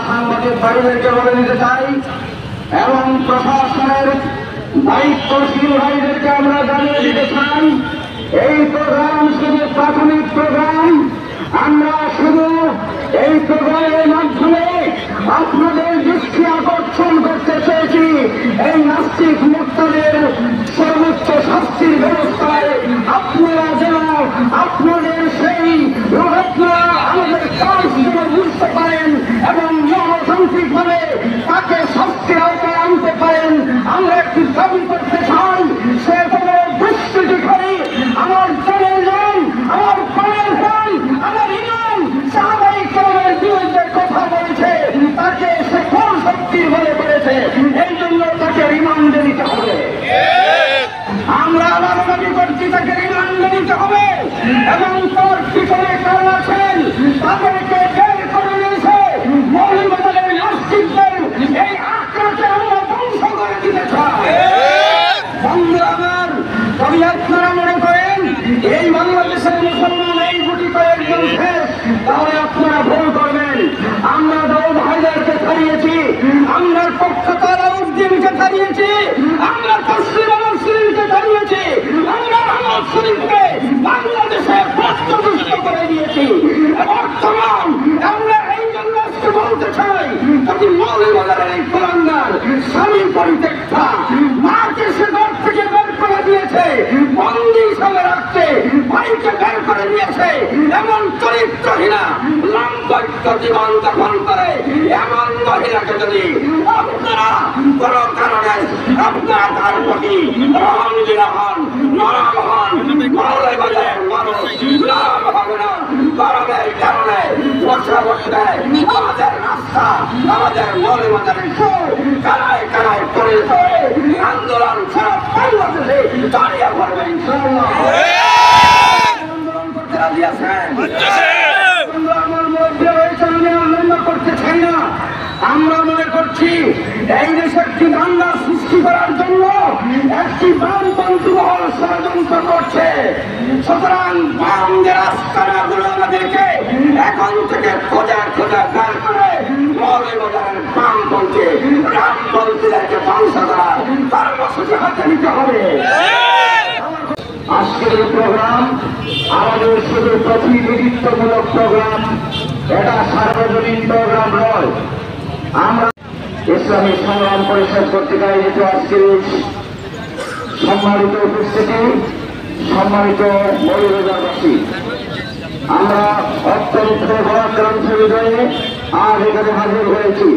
সাংবাদিক ভাইদেরকে বলে দিতে চাই এবং প্রশাসনের দায়িত্বশীল ভাইদেরকে আমরা জানিয়ে দিতে চাই, এই প্রোগ্রাম শুধু প্রাথমিক প্রোগ্রাম। আমরা শুধু এই প্রোগ্রামের মাধ্যমে আপনাদের দৃষ্টি আকর্ষণ করতে চেয়েছি এই নাস্তিক মুক্তদের সর্বোচ্চ শাস্তির ব্যবস্থায় আপনারা যেন আপনাদের সেই আমাদের কাজ যেন বুঝতে পারেন এবং গণতান্ত্রিক ভাবে তাকে শাস্তির আওতায় আনতে পারেন। আমরা একটি দাবি করতে চাই, সে কোনো দুষ্কৃতি করে আমার জনের জন, আমার প্রাণের জন, আমার ইমান সাহাবায়ে কেরামের বিরুদ্ধে কথা বলেছে, তাকে সে কোন শক্তির বলে করেছে, এই জন্য তাকে রিমান্ডে নিতে হবে। আমরা আবার দাবি করছি তাকে রিমান্ডে নিতে হবে এবং তার পিছনে কারণ আছেন, তাদেরকে বের করে নিয়েছে মৌলবাদের নাস্তিকদের এই আক্রমণকে আমরা ধ্বংস করে দিতে চাই। বন্ধু আমার, তবে আপনারা মনে করেন এই বাংলাদেশের মুসলমান এই গুটি কয়েকজন শেষ, তাহলে আপনারা ভুল করবেন। আমরা দাউদ হায়দারকে হারিয়েছি, আমরা পক্ষকার আলাউদ্দিনকে হারিয়েছি, আমরা তসলিমা নসরিনকে হারিয়েছি, আমরা আহমদ শরীফকে বাংলাদেশে প্রশ্নবিদ্ধ করে দিয়েছি। বর্তমান আমরা এই জন্য আজকে বলতে চাই, যদি মৌলবাদের এই কুলাঙ্গার স্বামী পরিত্যক্তা মাকে সে ঘর থেকে বের করে দিয়েছে, বন্দী হিসাবে রাখতে ভাইকে বের করে দিয়েছে, এমন চরিত্রহীনা লাম্পট্য জীবন যাপন করে এমন মহিলাকে যদি আপনারা কোন কারণে আপনারা তার প্রতি রহমদিনা হন, নরম হন, মৌলবাদের মানুষ নরম হবে না। গরমের কারণে বর্ষা বসে আমাদের রাস্তা, আমাদের মৌলবাদের কানায় কানায় পড়ে আন্দোলন সারা বাংলাদেশে দাঁড়িয়ে পড়বে ইনশাআল্লাহ। আন্দোলন করতে রাজি আছেন? আমার মধ্যে রয়েছে, আমি আনন্দ করতে চাই না। আমরা মনে করছি এই দেশে একটি দাঙ্গা সৃষ্টি করার জন্য একটি বামপন্থী মহল ষড়যন্ত্র করছে। সুতরাং বামদের আস্তানাগুলো আমাদেরকে এখন থেকে খোঁজা খোঁজা বের করে মৌলবাদের বামপন্থী রামপন্থীদেরকে ধ্বংস করার কর্মসূচি হাতে নিতে হবে। আজকের এই প্রোগ্রাম আমাদের শুধু প্রতিনিধিত্বমূলক প্রোগ্রাম, এটা সার্বজনীন প্রোগ্রাম নয়। আমরা ইসলামী সংগ্রাম পরিষদ কর্তৃক আয়োজিত আজকের সম্মানিত উপস্থিতি, সম্মানিত মৌলবাদী, আমরা অত্যন্ত পরাক্রান্ত হৃদয়ে আজ এখানে হাজির হয়েছি।